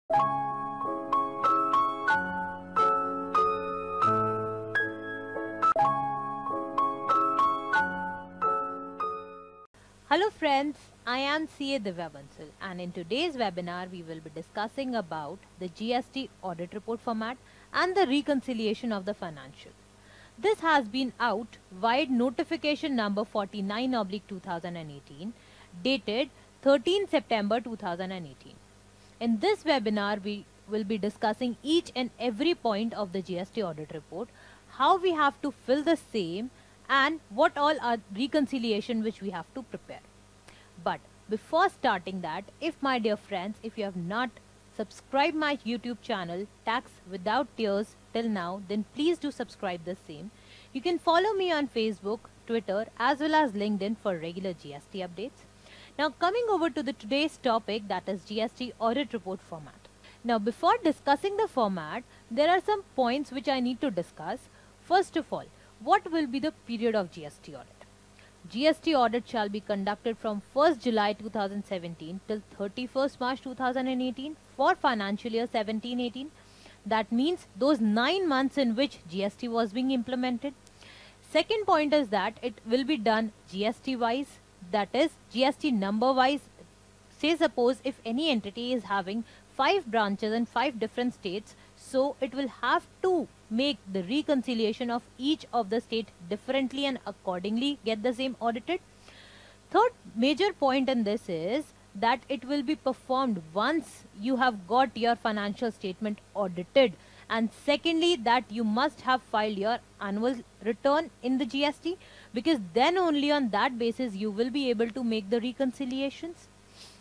Hello friends, I am CA Divya Bansal, and in today's webinar we will be discussing about the GST audit report format and the reconciliation of the financial. This has been out via notification number 49/2018 dated 13 September 2018. In this webinar we will be discussing each and every point of the GST audit report, how we have to fill the same, and what all are reconciliation which we have to prepare. But before starting that, if my dear friends, if you have not subscribed my YouTube channel Tax Without Tears till now, then please do subscribe the same. You can follow me on Facebook, Twitter as well as LinkedIn for regular GST updates. Now coming over to the today's topic, that is GST audit report format. Now before discussing the format, there are some points which I need to discuss. First of all, what will be the period of GST audit? GST audit shall be conducted from 1st July 2017 till 31st March 2018 for financial year 17-18. That means those 9 months in which GST was being implemented. Second point is that it will be done GST wise, that is GST number wise. Say suppose if any entity is having 5 branches in 5 different states, so it will have to make the reconciliation of each of the state differently and accordingly get the same audited. Third major point in this is that it will be performed once you have got your financial statement audited, and secondly that you must have filed your annual return in the GST, because then only on that basis you will be able to make the reconciliations.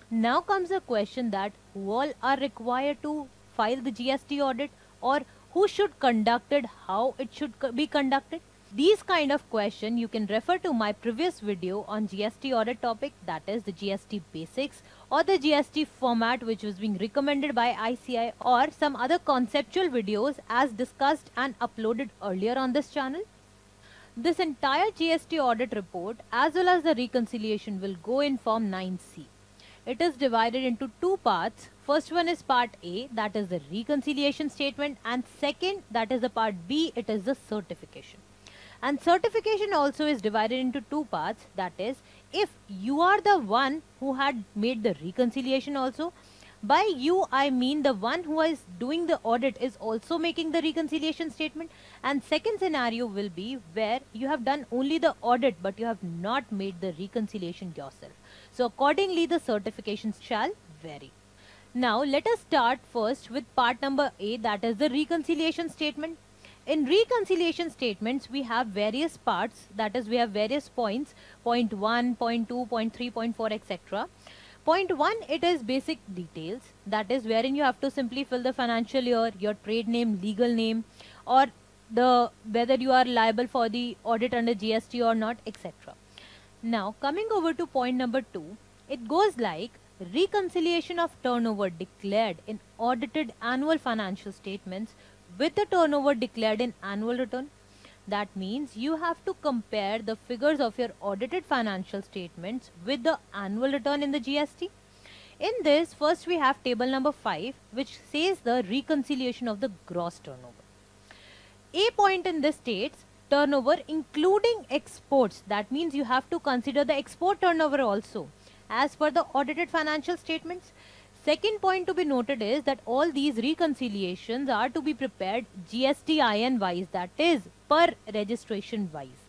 Now comes the question that who all are required to file the GST audit, or who should conduct it, how it should be conducted. These kind of question you can refer to my previous video on GST audit topic, that is the GST basics or the GST format, which was being recommended by ICI, or some other conceptual videos as discussed and uploaded earlier on this channel. This entire GST audit report as well as the reconciliation will go in Form 9C. It is divided into 2 parts. First one is part A, that is the reconciliation statement, and second, that is the part B, it is the certification. And certification also is divided into 2 parts, that is if you are the one who had made the reconciliation also. By you I mean the one who is doing the audit is also making the reconciliation statement, and second scenario will be where you have done only the audit but you have not made the reconciliation yourself. So accordingly the certifications shall vary. Now let us start first with part number A, that is the reconciliation statement. In reconciliation statements we have various parts, that is we have various points, point 1, point 2, point 3, point 4, etc. Point 1, it is basic details, that is wherein you have to simply fill the financial year, your trade name, legal name, or the whether you are liable for the audit under GST or not, etc. Now coming over to point number 2, it goes like reconciliation of turnover declared in audited annual financial statements with the turnover declared in annual return. That means you have to compare the figures of your audited financial statements with the annual return in the GST. In this, first we have table number 5, which says the reconciliation of the gross turnover. A point in this states turnover including exports. That means you have to consider the export turnover also as per the audited financial statements. Second point to be noted is that all these reconciliations are to be prepared GSTIN wise, that is per registration wise.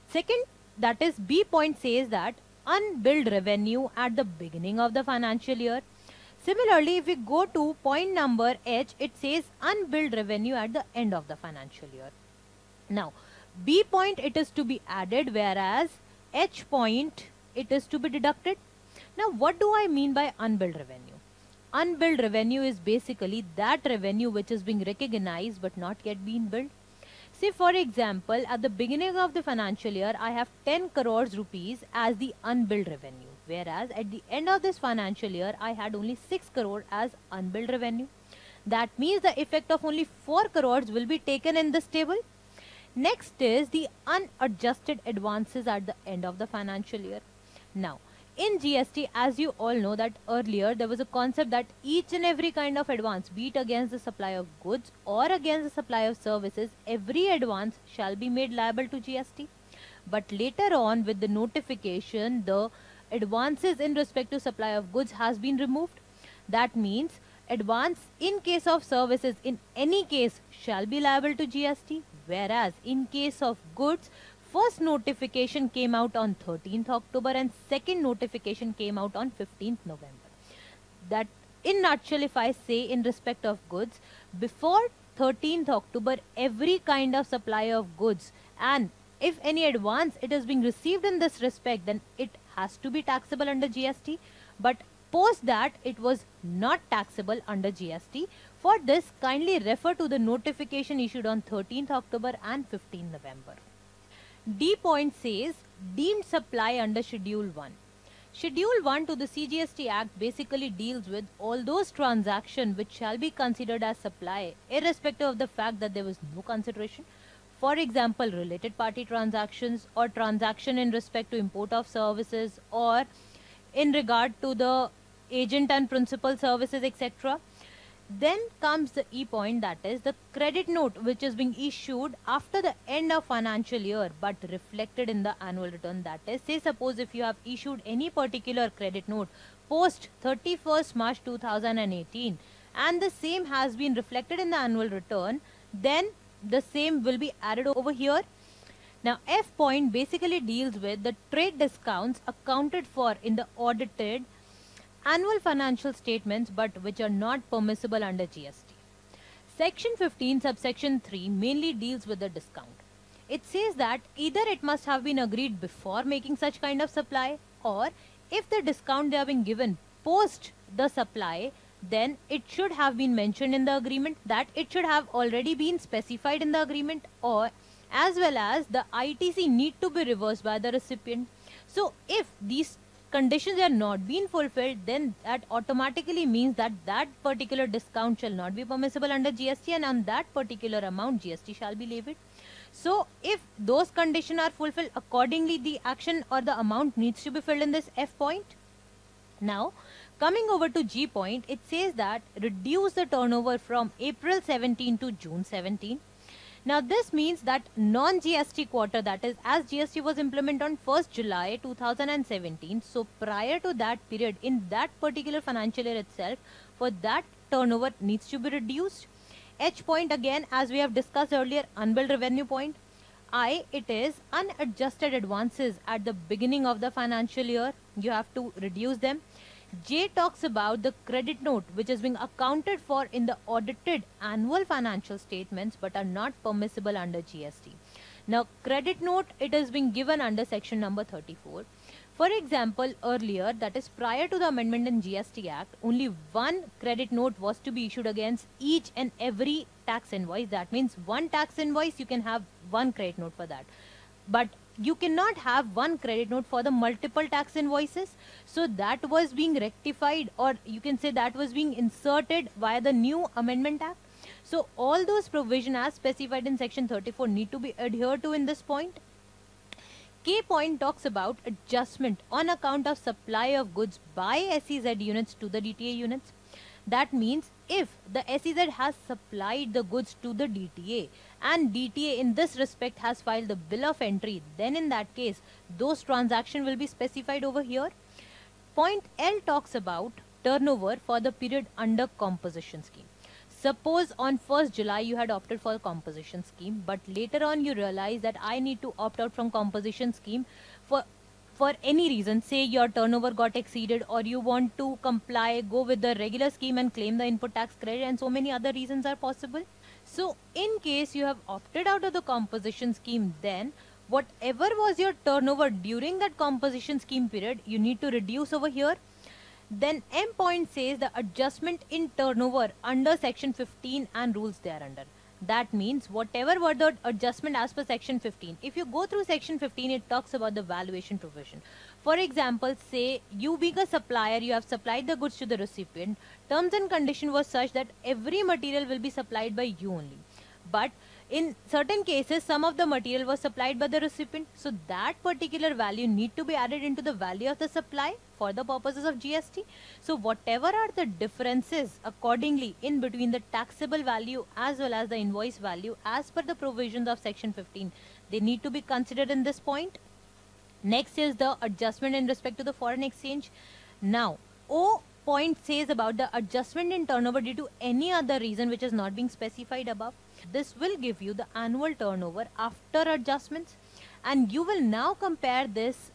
Second, that is B point says that unbilled revenue at the beginning of the financial year. Similarly, if we go to point number H, it says unbilled revenue at the end of the financial year. Now, B point it is to be added, whereas H point it is to be deducted. Now, what do I mean by unbilled revenue? Unbilled revenue is basically that revenue which is being recognized but not yet been billed. Say for example, at the beginning of the financial year, I have 10 crores rupees as the unbilled revenue, whereas at the end of this financial year, I had only 6 crore as unbilled revenue. That means the effect of only 4 crores will be taken in this table. Next is the unadjusted advances at the end of the financial year. Now, in GST, as you all know that earlier there was a concept that each and every kind of advance, be it against the supply of goods or against the supply of services, every advance shall be made liable to GST. But later on, with the notification, the advances in respect to supply of goods has been removed. That means advance in case of services in any case shall be liable to GST, whereas in case of goods, first notification came out on 13th October and second notification came out on 15th November. That in nutshell, if I say in respect of goods, before 13th October, every kind of supply of goods, and if any advance it is being received in this respect, then it has to be taxable under GST. But post that, it was not taxable under GST. For this, kindly refer to the notification issued on 13th October and 15th November. D point says deemed supply under Schedule 1. Schedule 1 to the CGST Act basically deals with all those transactions which shall be considered as supply, irrespective of the fact that there was no consideration. For example, related party transactions or transaction in respect to import of services or in regard to the agent and principal services, etc. Then comes the E point, that is the credit note which is being issued after the end of financial year but reflected in the annual return. That is, say suppose if you have issued any particular credit note post 31st March 2018 and the same has been reflected in the annual return, then the same will be added over here. Now F point basically deals with the trade discounts accounted for in the audited annual financial statements but which are not permissible under GST. Section 15 subsection 3 mainly deals with the discount. It says that either it must have been agreed before making such kind of supply, or if the discount they have been given post the supply, then it should have been mentioned in the agreement, that it should have already been specified in the agreement, or as well as the ITC need to be reversed by the recipient. So if these conditions are not being fulfilled, then that automatically means that that particular discount shall not be permissible under GST, and on that particular amount GST shall be levied. So if those conditions are fulfilled, accordingly the action or the amount needs to be filled in this F point. Now coming over to G point, it says that reduce the turnover from April 17 to June 17. Now this means that non-GST quarter, that is as GST was implemented on 1st July 2017, so prior to that period in that particular financial year itself, for that turnover needs to be reduced. H point again, as we have discussed earlier, unbilled revenue point. I, it is unadjusted advances at the beginning of the financial year, you have to reduce them. J talks about the credit note which is being accounted for in the audited annual financial statements but are not permissible under GST. Now credit note, it is being given under section number 34. For example, earlier, that is prior to the amendment in GST Act, only one credit note was to be issued against each and every tax invoice. That means one tax invoice you can have one credit note for that. But you cannot have one credit note for the multiple tax invoices. So that was being rectified, or you can say that was being inserted via the new Amendment Act. So all those provisions as specified in section 34 need to be adhered to in this point. K point talks about adjustment on account of supply of goods by SEZ units to the DTA units. That means if the SEZ has supplied the goods to the DTA and DTA in this respect has filed the bill of entry, then in that case those transactions will be specified over here. Point L talks about turnover for the period under composition scheme. Suppose on 1st July you had opted for a composition scheme, but later on you realize that I need to opt out from composition scheme for any reason. Say your turnover got exceeded, or you want to comply, go with the regular scheme and claim the input tax credit, and so many other reasons are possible. So in case you have opted out of the composition scheme, then whatever was your turnover during that composition scheme period, you need to reduce over here. Then M point says the adjustment in turnover under section 15 and rules thereunder. That means whatever were the adjustment as per section 15. If you go through section 15, it talks about the valuation provision. For example, say you being a supplier, you have supplied the goods to the recipient. Terms and condition was such that every material will be supplied by you only. But In certain cases, some of the material was supplied by the recipient, so that particular value need to be added into the value of the supply for the purposes of GST. So whatever are the differences accordingly in between the taxable value as well as the invoice value as per the provisions of section 15, they need to be considered in this point. Next is the adjustment in respect to the foreign exchange. Now, O point says about the adjustment in turnover due to any other reason which is not being specified above. This will give you the annual turnover after adjustments, and you will now compare this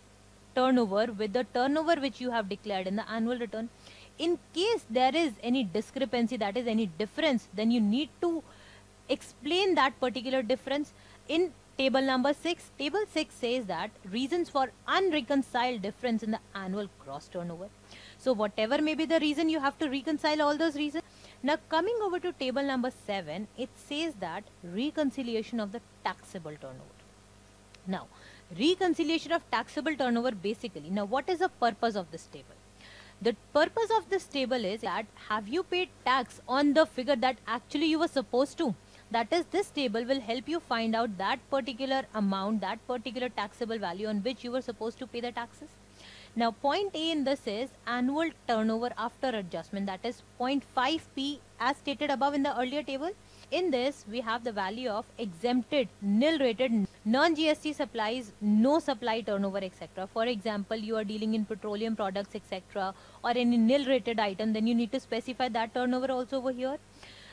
turnover with the turnover which you have declared in the annual return. In case there is any discrepancy, that is any difference, then you need to explain that particular difference in table number 6. Table 6 says that reasons for unreconciled difference in the annual gross turnover. So whatever may be the reason, you have to reconcile all those reasons. Now coming over to table number 7, it says that reconciliation of the taxable turnover. Now, reconciliation of taxable turnover basically, now what is the purpose of this table? The purpose of this table is that have you paid tax on the figure that actually you were supposed to? That is, this table will help you find out that particular amount, that particular taxable value on which you were supposed to pay the taxes. Now point A in this is annual turnover after adjustment, that is 0.5p as stated above in the earlier table. In this we have the value of exempted, nil rated, non-GST supplies, no supply turnover, etc. For example, you are dealing in petroleum products, etc., or any nil rated item, then you need to specify that turnover also over here.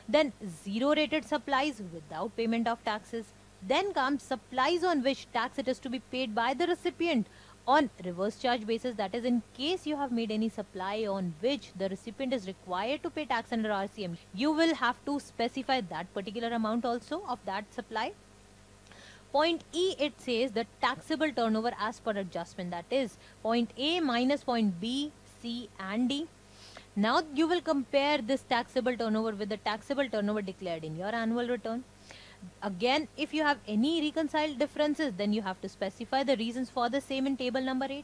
Then zero rated supplies without payment of taxes. Then comes supplies on which tax it is to be paid by the recipient on reverse charge basis, that is in case you have made any supply on which the recipient is required to pay tax under RCM, you will have to specify that particular amount also of that supply. Point E, it says the taxable turnover as per adjustment, that is point A minus point B, C and D. Now you will compare this taxable turnover with the taxable turnover declared in your annual return. Again, if you have any reconciled differences, then you have to specify the reasons for the same in table number 8.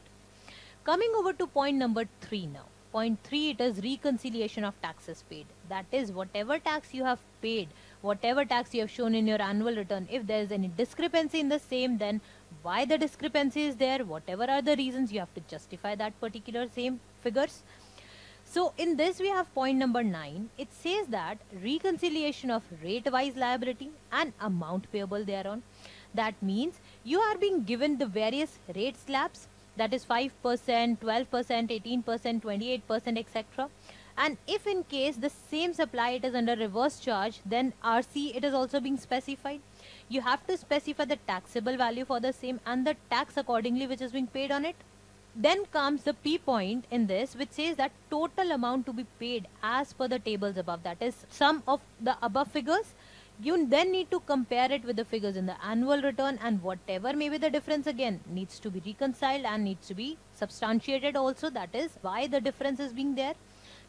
Coming over to point number 3 now. Point 3, it is reconciliation of taxes paid. That is, whatever tax you have paid, whatever tax you have shown in your annual return, if there is any discrepancy in the same, then why the discrepancy is there, whatever are the reasons, you have to justify that particular same figures. So in this we have point number 9. It says that reconciliation of rate-wise liability and amount payable thereon. That means you are being given the various rate slabs, that is 5%, 12%, 18%, 28%, etc. And if in case the same supply it is under reverse charge, then RC it is also being specified. You have to specify the taxable value for the same and the tax accordingly which is being paid on it. Then comes the P point in this, which says that total amount to be paid as per the tables above, that is sum of the above figures. You then need to compare it with the figures in the annual return, and whatever may be the difference again needs to be reconciled and needs to be substantiated also, that is why the difference is being there.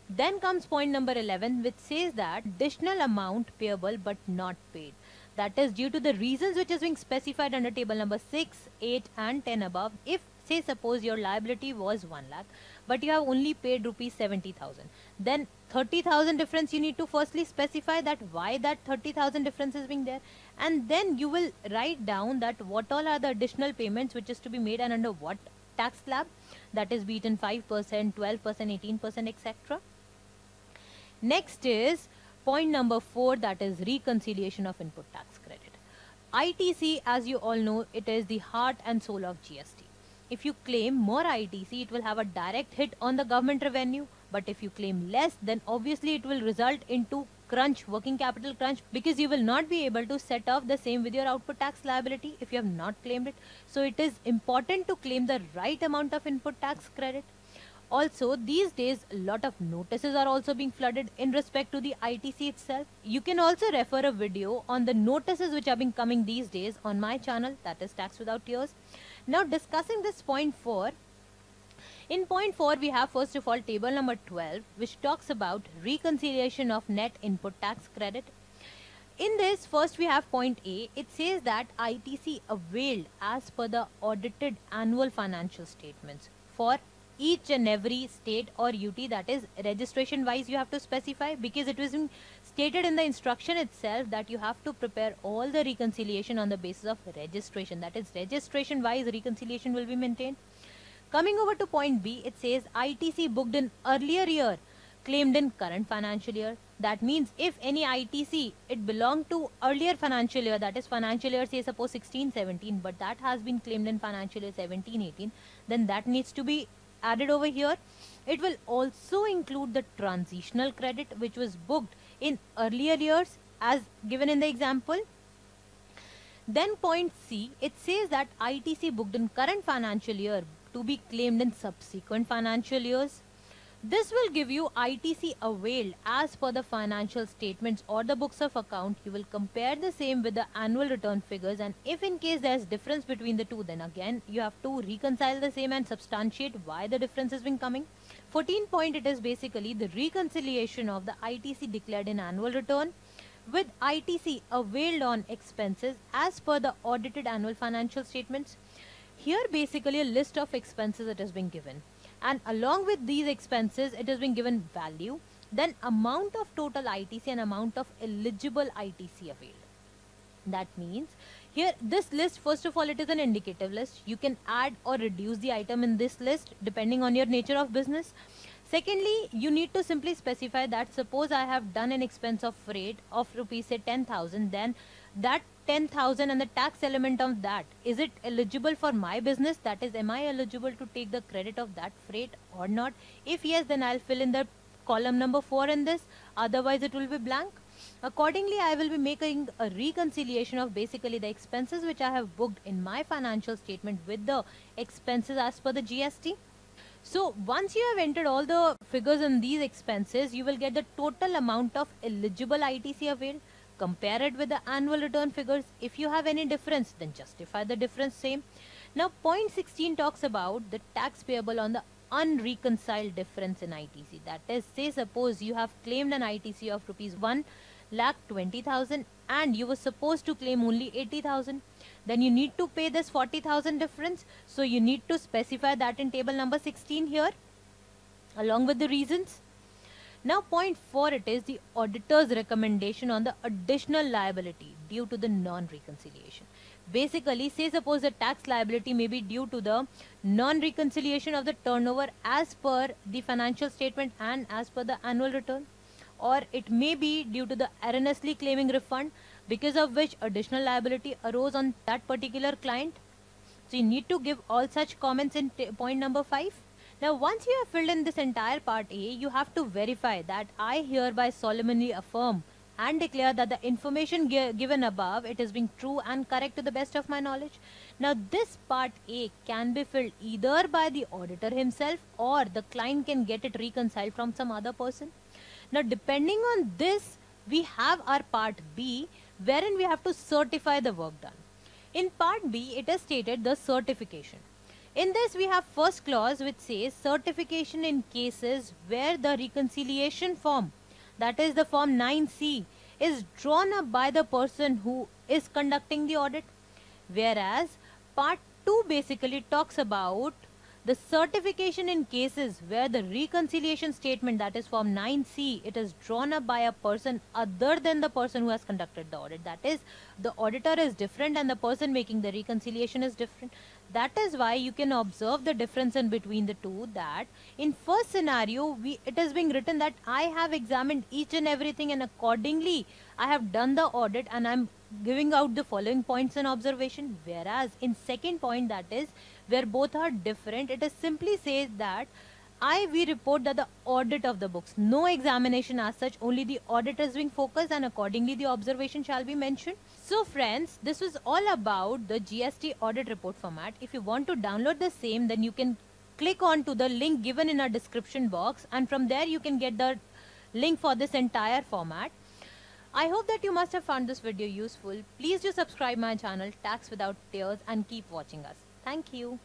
Then comes point number 11, which says that additional amount payable but not paid. That is due to the reasons which is being specified under table number 6, 8 and 10 above. If say suppose your liability was 1 lakh but you have only paid rupees 70,000, then 30,000 difference you need to firstly specify that why that 30,000 difference is being there, and then you will write down that what all are the additional payments which is to be made and under what tax slab, that is be it in 5%, 12%, 18%, etc. Next is point number 4, that is reconciliation of input tax credit. ITC, as you all know, it is the heart and soul of GST. If you claim more ITC, it will have a direct hit on the government revenue. But if you claim less, then obviously it will result into crunch, working capital crunch, because you will not be able to set off the same with your output tax liability if you have not claimed it. So it is important to claim the right amount of input tax credit. Also, these days, a lot of notices are also being flooded in respect to the ITC itself. You can also refer a video on the notices which are being coming these days on my channel, that is Tax Without Tears. Now discussing this point 4, in point 4 we have first of all table number 12, which talks about reconciliation of net input tax credit. In this, first we have point A. It says that ITC availed as per the audited annual financial statements for each and every state or UT, that is registration wise you have to specify, because it was stated in the instruction itself that you have to prepare all the reconciliation on the basis of registration, that is registration wise reconciliation will be maintained. Coming over to point B, it says ITC booked in earlier year claimed in current financial year. That means if any ITC, it belonged to earlier financial year, that is financial year say suppose 16-17, but that has been claimed in financial year 17-18, then that needs to be added over here. It will also include the transitional credit which was booked in earlier years as given in the example. Then point C, it says that ITC booked in current financial year to be claimed in subsequent financial years. This will give you ITC availed as per the financial statements or the books of account. You will compare the same with the annual return figures, and if in case there is difference between the two, then again you have to reconcile the same and substantiate why the difference has been coming. 14 point, it is basically the reconciliation of the ITC declared in annual return with ITC availed on expenses as per the audited annual financial statements. Here basically a list of expenses that has been given, and along with these expenses it has been given value, then amount of total ITC and amount of eligible ITC availed. That means here this list, first of all, it is an indicative list. You can add or reduce the item in this list depending on your nature of business. Secondly, you need to simply specify that suppose I have done an expense of freight of rupees say 10,000, then that 10,000 and the tax element of that, is it eligible for my business? That is, am I eligible to take the credit of that freight or not? If yes, then I'll fill in the column number 4 in this, otherwise it will be blank. Accordingly, I will be making a reconciliation of basically the expenses which I have booked in my financial statement with the expenses as per the GST. So once you have entered all the figures in these expenses, you will get the total amount of eligible ITC availed. Compare it with the annual return figures. If you have any difference, then justify the difference same. Now point 16 talks about the tax payable on the unreconciled difference in ITC. That is, say suppose you have claimed an ITC of rupees 1,20,000 and you were supposed to claim only 80,000. Then you need to pay this 40,000 difference. So you need to specify that in table number 16 here along with the reasons. Now point 4, it is the auditor's recommendation on the additional liability due to the non-reconciliation. Basically, say suppose the tax liability may be due to the non-reconciliation of the turnover as per the financial statement and as per the annual return, or it may be due to the erroneously claiming refund because of which additional liability arose on that particular client. So you need to give all such comments in point number 5. Now once you have filled in this entire part A, you have to verify that I hereby solemnly affirm and declare that the information given above, it is being true and correct to the best of my knowledge. Now this part A can be filled either by the auditor himself or the client can get it reconciled from some other person. Now depending on this, we have our part B wherein we have to certify the work done. In part B, it is stated the certification. In this, we have first clause which says certification in cases where the reconciliation form, that is the form 9C, is drawn up by the person who is conducting the audit. Whereas part 2 basically talks about the certification in cases where the reconciliation statement, that is form 9C, it is drawn up by a person other than the person who has conducted the audit. That is, the auditor is different and the person making the reconciliation is different. That is why you can observe the difference in between the two, that in first scenario, it is being written that I have examined each and everything and accordingly I have done the audit and I am giving out the following points and observation. Whereas in second point, that is where both are different, it is simply says that we report that the audit of the books, no examination as such, only the audit is being focused and accordingly the observation shall be mentioned. So friends, this was all about the GST audit report format. If you want to download the same, then you can click on to the link given in our description box and from there you can get the link for this entire format. I hope that you must have found this video useful. Please do subscribe my channel Tax Without Tears and keep watching us. Thank you.